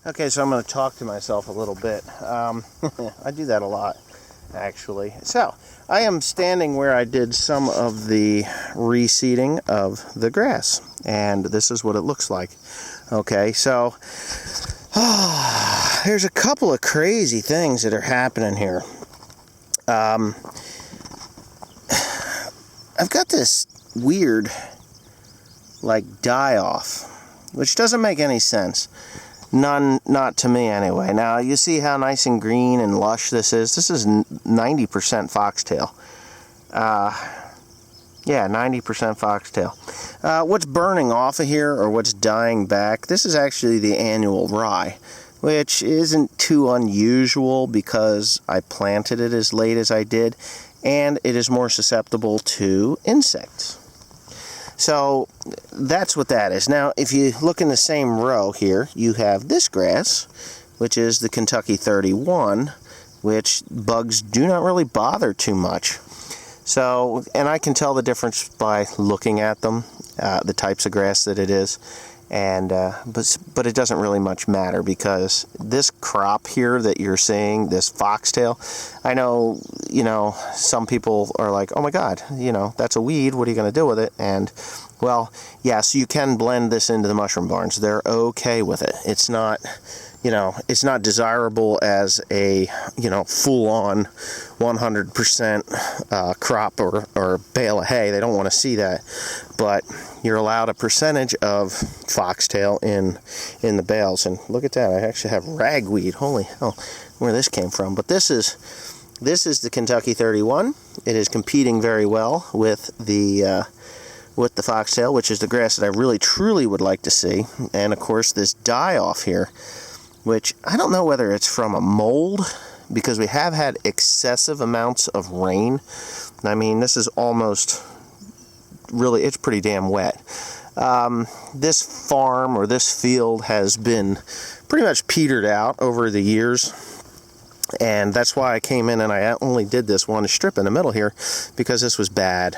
Okay, so I'm going to talk to myself a little bit. I do that a lot, actually. So, I am standing where I did some of the reseeding of the grass, and this is what it looks like. Okay, so there's a couple of crazy things that are happening here. I've got this weird, like, die-off, which doesn't make any sense. Not to me anyway. Now, you see how nice and green and lush this is? This is 90% foxtail. Yeah, 90% foxtail. What's burning off of here, or what's dying back, this is actually the annual rye, which isn't too unusual because I planted it as late as I did, and it is more susceptible to insects. So that's what that is. Now, if you look in the same row here, you have this grass, which is the Kentucky 31, which bugs do not really bother too much. So, and I can tell the difference by looking at them, the types of grass that it is. And but it doesn't really much matter, because this crop here that you're seeing, this foxtail, I know, some people are like, oh my God, that's a weed, what are you going to do with it? And, well, yes, you can blend this into the mushroom barns. They're okay with it. It's not, it's not desirable as a, full-on 100% crop or bale of hay. They don't want to see that. But you're allowed a percentage of foxtail in the bales. And look at that, I actually have ragweed. Holy hell, where this came from. But this is the Kentucky 31. It is competing very well with the foxtail, which is the grass that I really truly would like to see. And of course, this die-off here, which I don't know whether it's from a mold, because we have had excessive amounts of rain. I mean, this is almost, really, it's pretty damn wet. This farm, or this field, has been pretty much petered out over the years, and that's why I came in and I only did this one strip in the middle here, because this was bad.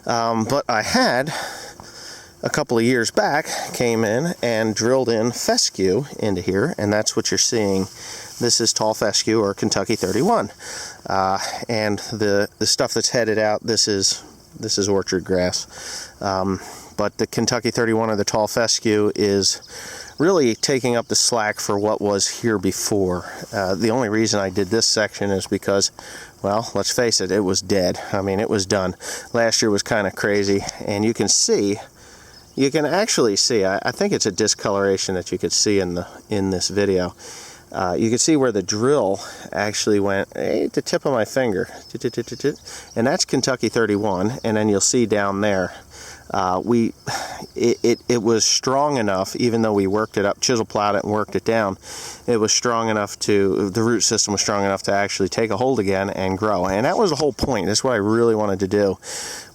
But I had, a couple of years back, came in and drilled in fescue into here, and that's what you're seeing. This is tall fescue, or Kentucky 31. And the stuff that's headed out, this is orchard grass. But the Kentucky 31, or the tall fescue, is really taking up the slack for what was here before. The only reason I did this section is because, well, let's face it, it was dead. I mean, it was done. Last year was kind of crazy, and you can actually see, I think it's a discoloration that you could see in this video. You can see where the drill actually went, the tip of my finger, and that's Kentucky 31. And then you'll see down there, it was strong enough, even though we worked it up, chisel plowed it and worked it down. It was strong enough the root system was strong enough to actually take a hold again and grow. And that was the whole point. That's what I really wanted to do,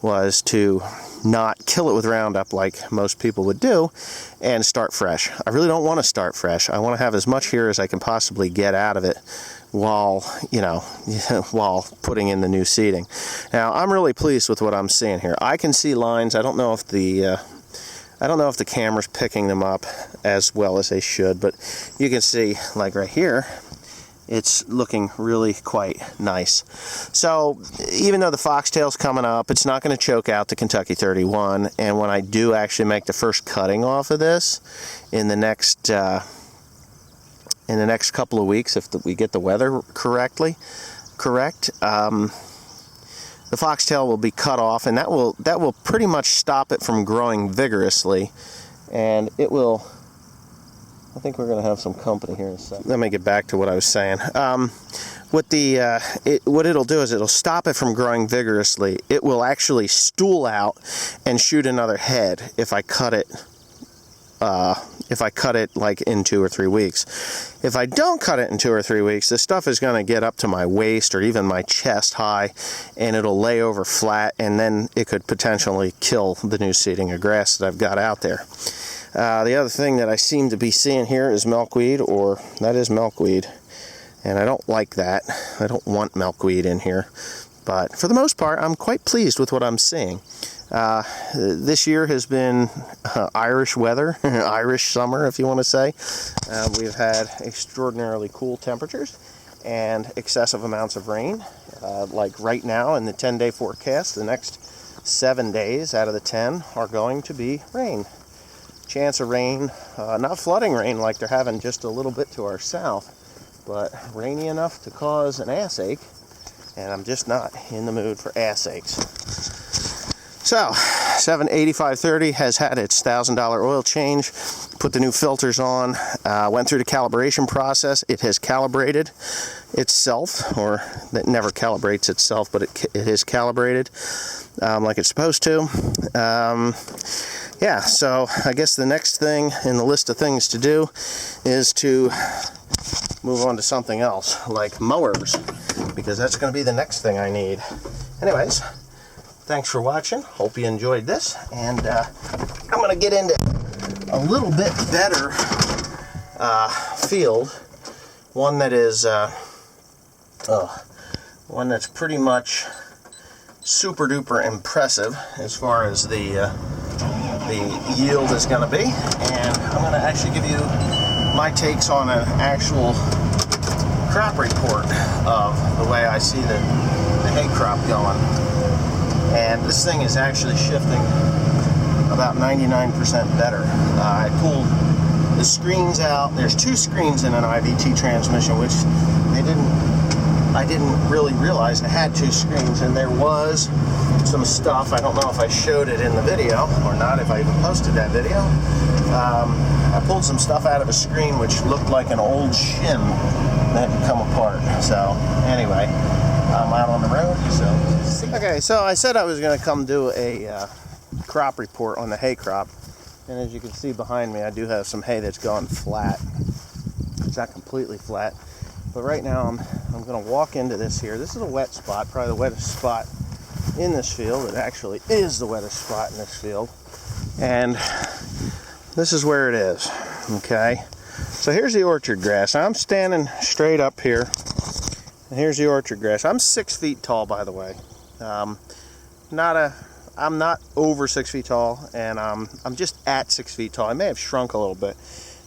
was to not kill it with Roundup like most people would do, and start fresh. I really don't want to start fresh. I want to have as much here as I can possibly get out of it while putting in the new seeding. Now, I'm really pleased with what I'm seeing here. I can see lines. I don't know if the camera's picking them up as well as they should, but you can see, like right here, it's looking really quite nice. So even though the foxtail's coming up, it's not going to choke out the Kentucky 31. And when I do actually make the first cutting off of this in the next couple of weeks, if we get the weather correct, the foxtail will be cut off, and that will pretty much stop it from growing vigorously, and it will. I think we're going to have some company here in a second. Let me get back to what I was saying. What it'll do is it'll stop it from growing vigorously. It will actually stool out and shoot another head if I cut it. Like in 2 or 3 weeks. If I don't cut it in 2 or 3 weeks, this stuff is going to get up to my waist or even my chest high, and it'll lay over flat, and then it could potentially kill the new seeding of grass that I've got out there. The other thing that I seem to be seeing here is milkweed, or that is milkweed, and I don't like that. I don't want milkweed in here, but for the most part, I'm quite pleased with what I'm seeing. This year has been Irish weather, Irish summer if you want to say. We've had extraordinarily cool temperatures and excessive amounts of rain. Like right now in the 10-day forecast, the next 7 days out of the 10 are going to be rain. Chance of rain, not flooding rain like they're having just a little bit to our south, but rainy enough to cause an ass ache, and I'm just not in the mood for ass aches. So 78530 has had its $1,000 oil change, put the new filters on, went through the calibration process. It has calibrated itself, or it never calibrates itself, but it is calibrated like it's supposed to. Yeah, so I guess the next thing in the list of things to do is to move on to something else, like mowers, because that's going to be the next thing I need. Anyways, thanks for watching. Hope you enjoyed this, and I'm going to get into a little bit better field, one that is one that's pretty much super duper impressive as far as the yield is going to be, and I'm going to actually give you my takes on an actual crop report of the way I see the hay crop going. And this thing is actually shifting about 99% better. I pulled the screens out. There's 2 screens in an IVT transmission, which I didn't really realize I had 2 screens, and there was some stuff. I don't know if I showed it in the video or not, if I even posted that video. I pulled some stuff out of a screen which looked like an old shim that had come apart. So anyway, I'm out on the road. Okay, so I said I was going to come do a crop report on the hay crop, and as you can see behind me, I do have some hay that's gone flat. It's not completely flat, but right now I'm going to walk into this here. This is a wet spot, probably the wettest spot in this field. It actually is the wettest spot in this field, and this is where it is. Okay, so here's the orchard grass. I'm standing straight up here, and here's the orchard grass. I'm 6 feet tall, by the way. I'm not over 6 feet tall, and I'm just at 6 feet tall. I may have shrunk a little bit,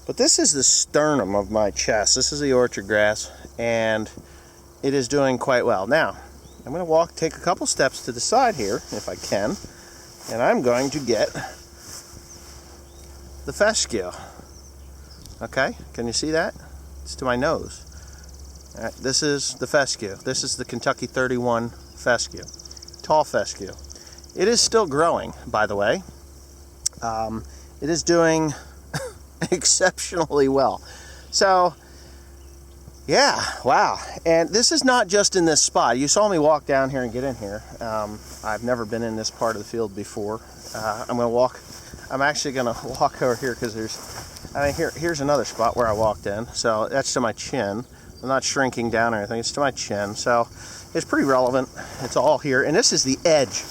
but this is the sternum of my chest. This is the orchard grass, and it is doing quite well. Now, I'm going to take a couple steps to the side here, if I can, and I'm going to get the fescue. Okay, can you see that? It's to my nose. All right, this is the fescue. This is the Kentucky 31 fescue, tall fescue. It is still growing, by the way. It is doing exceptionally well. So, yeah, wow. And this is not just in this spot. You saw me walk down here and get in here. I've never been in this part of the field before. I'm actually going to walk over here because here's another spot where I walked in. So that's to my chin. I'm not shrinking down or anything. It's to my chin. So it's pretty relevant. It's all here. And this is the edge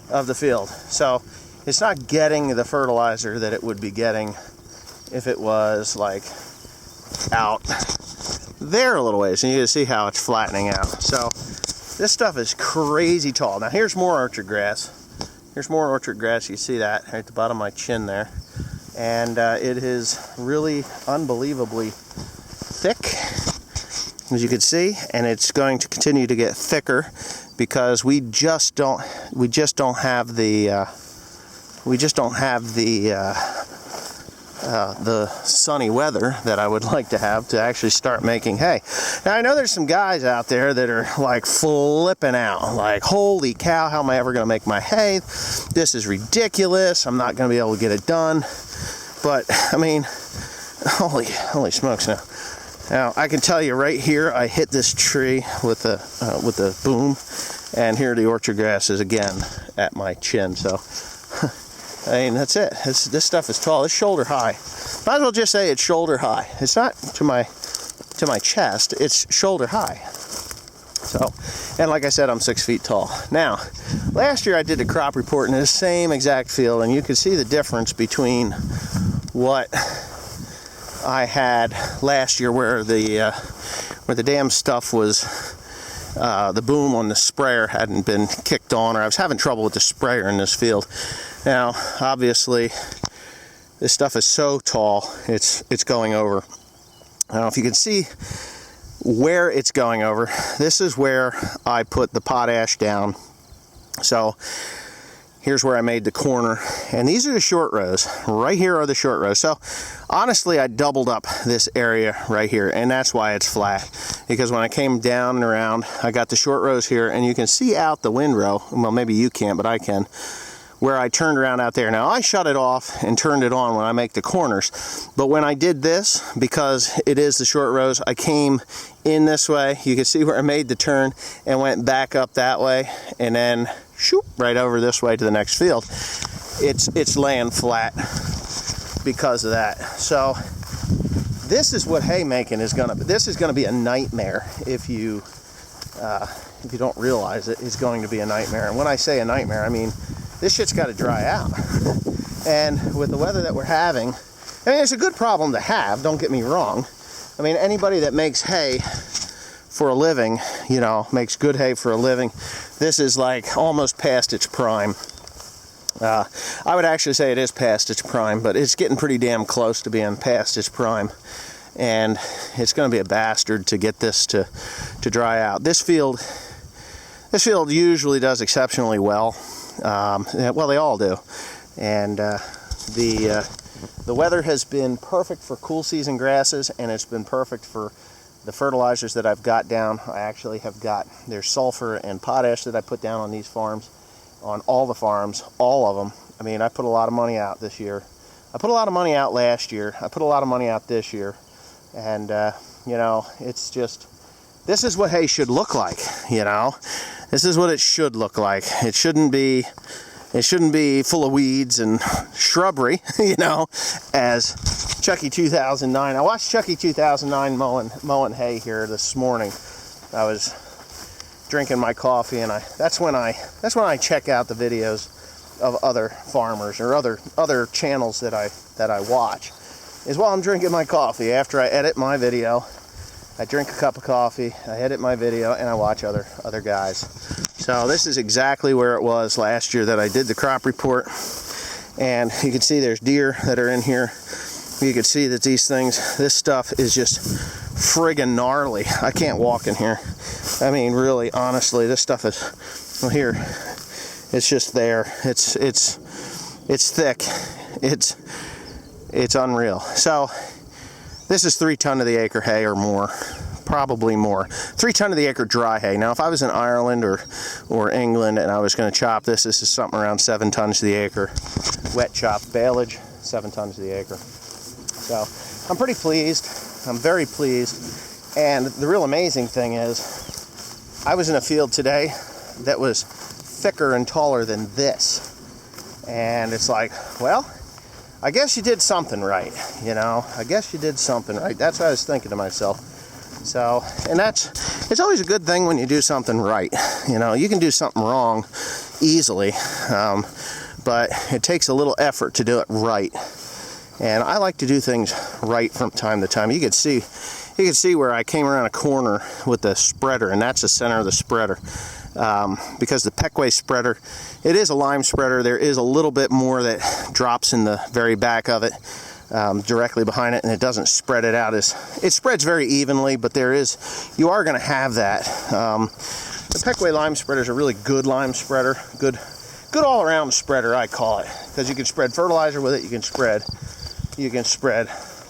of the field. So it's not getting the fertilizer that it would be getting if it was like out there a little ways, and you can see how it's flattening out. So this stuff is crazy tall. Now here's more orchard grass. Here's more orchard grass. You see that right at the bottom of my chin there, and it is really unbelievably thick, as you can see, and it's going to continue to get thicker because we just don't have the sunny weather that I would like to have to actually start making hay. Now I know there's some guys out there that are like flipping out, like, holy cow, how am I ever going to make my hay? This is ridiculous. I'm not going to be able to get it done. But I mean, holy smokes! Now I can tell you right here, I hit this tree with a boom, and here the orchard grass is again at my chin. So. I mean, that's it. This stuff is tall. It's shoulder high. Might as well just say it's shoulder high. It's not to my chest. It's shoulder high. So, and like I said, I'm 6 feet tall. Now, last year I did a crop report in the same exact field, and you can see the difference between what I had last year, where the damn stuff was the boom on the sprayer hadn't been kicked on, or I was having trouble with the sprayer in this field. Now, obviously, this stuff is so tall, it's going over. I don't know if you can see where it's going over. This is where I put the potash down. So here's where I made the corner, and these are the short rows. Right here are the short rows. So honestly, I doubled up this area right here, and that's why it's flat, because when I came down and around, I got the short rows here, and you can see out the windrow. Well, maybe you can't, but I can, where I turned around out there. Now, I shut it off and turned it on when I make the corners, but when I did this, because it is the short rows, I came in this way. You can see where I made the turn and went back up that way, and then shoop, right over this way to the next field. It's laying flat because of that. So this is what haymaking is gonna be. This is gonna be a nightmare if you don't realize it. It's going to be a nightmare. And when I say a nightmare, I mean this shit's got to dry out. And with the weather that we're having, I mean, it's a good problem to have, don't get me wrong. I mean, anybody that makes hay for a living, you know, makes good hay for a living, this is like almost past its prime. I would actually say it is past its prime, but it's getting pretty damn close to being past its prime. And it's going to be a bastard to get this to dry out. This field usually does exceptionally well. Well, they all do. And the weather has been perfect for cool season grasses, and it's been perfect for the fertilizers that I've got down. I actually have got, there's sulfur and potash that I put down on these farms, on all the farms, all of them. I mean, I put a lot of money out this year. I put a lot of money out last year. I put a lot of money out this year. And, you know, it's just, this is what hay should look like, you know. This is what it should look like. It shouldn't be full of weeds and shrubbery, you know, as Chucky 2009. I watched Chucky 2009 mowing hay here this morning. I was drinking my coffee, and that's when I check out the videos of other farmers or other channels that I watch. Is while I'm drinking my coffee. After I edit my video, I drink a cup of coffee, I edit my video, and I watch other guys. So this is exactly where it was last year that I did the crop report. And you can see there's deer that are in here. You can see that these things, this stuff is just friggin' gnarly. I can't walk in here. I mean, really, honestly, this stuff is, well, here, it's just there. It's thick. It's unreal. So this is 3 ton of the acre hay or more, probably more. 3 ton of the acre dry hay. Now, if I was in Ireland or England and I was going to chop this is something around 7 tons to the acre. Wet chopped baleage, 7 tons to the acre. So I'm pretty pleased. I'm very pleased. And the real amazing thing is, I was in a field today that was thicker and taller than this. And it's like, well, I guess you did something right, you know. I guess you did something right. That's what I was thinking to myself. So, and it's always a good thing when you do something right. You know, you can do something wrong easily, but it takes a little effort to do it right. And I like to do things right from time to time. You can see where I came around a corner with the spreader, and that's the center of the spreader. Because the Peckway spreader, it is a lime spreader. There is a little bit more that drops in the very back of it, directly behind it, and it doesn't spread it out as, it spreads very evenly, but you are going to have that. The Peckway lime spreader is a really good lime spreader, good all around spreader, I call it, because you can spread fertilizer with it, you can spread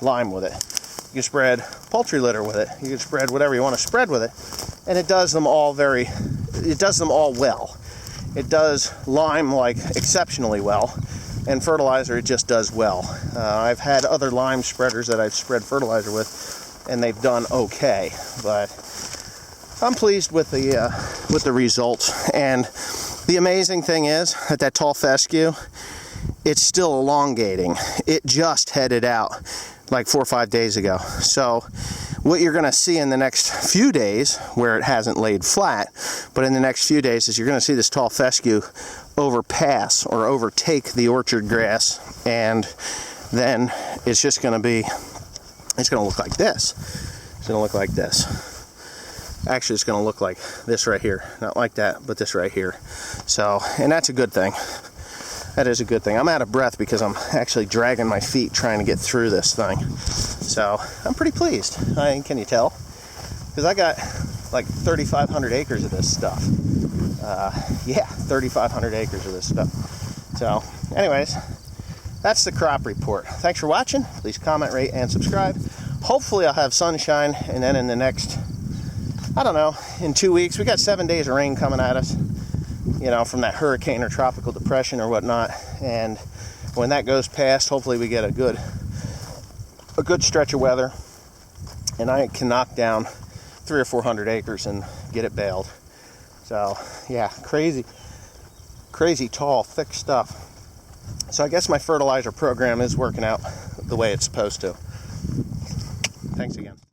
lime with it, you can spread poultry litter with it, you can spread whatever you want to spread with it, and it does them all well. It does lime like exceptionally well, and fertilizer it just does well. I've had other lime spreaders that I've spread fertilizer with, and they've done okay, but I'm pleased with the results. And the amazing thing is that tall fescue, it's still elongating. It just headed out like 4 or 5 days ago. So what you're going to see in the next few days, where it hasn't laid flat, but in the next few days, is you're going to see this tall fescue overpass or overtake the orchard grass, and then it's just going to be, it's going to look like this. It's going to look like this. actually it's going to look like this right here. Not like that, but this right here. So, and that's a good thing. That is a good thing. I'm out of breath because I'm actually dragging my feet trying to get through this thing. So I'm pretty pleased. Can you tell? Because I got like 3,500 acres of this stuff. Yeah, 3,500 acres of this stuff. So anyways, that's the crop report. Thanks for watching. Please comment, rate, and subscribe. Hopefully I'll have sunshine, and then in the next, I don't know, in 2 weeks, we got 7 days of rain coming at us, you know, from that hurricane or tropical depression or whatnot. And when that goes past, hopefully we get a good stretch of weather, and I can knock down 300 or 400 acres and get it baled. So yeah, crazy tall, thick stuff. So I guess my fertilizer program is working out the way it's supposed to. Thanks again.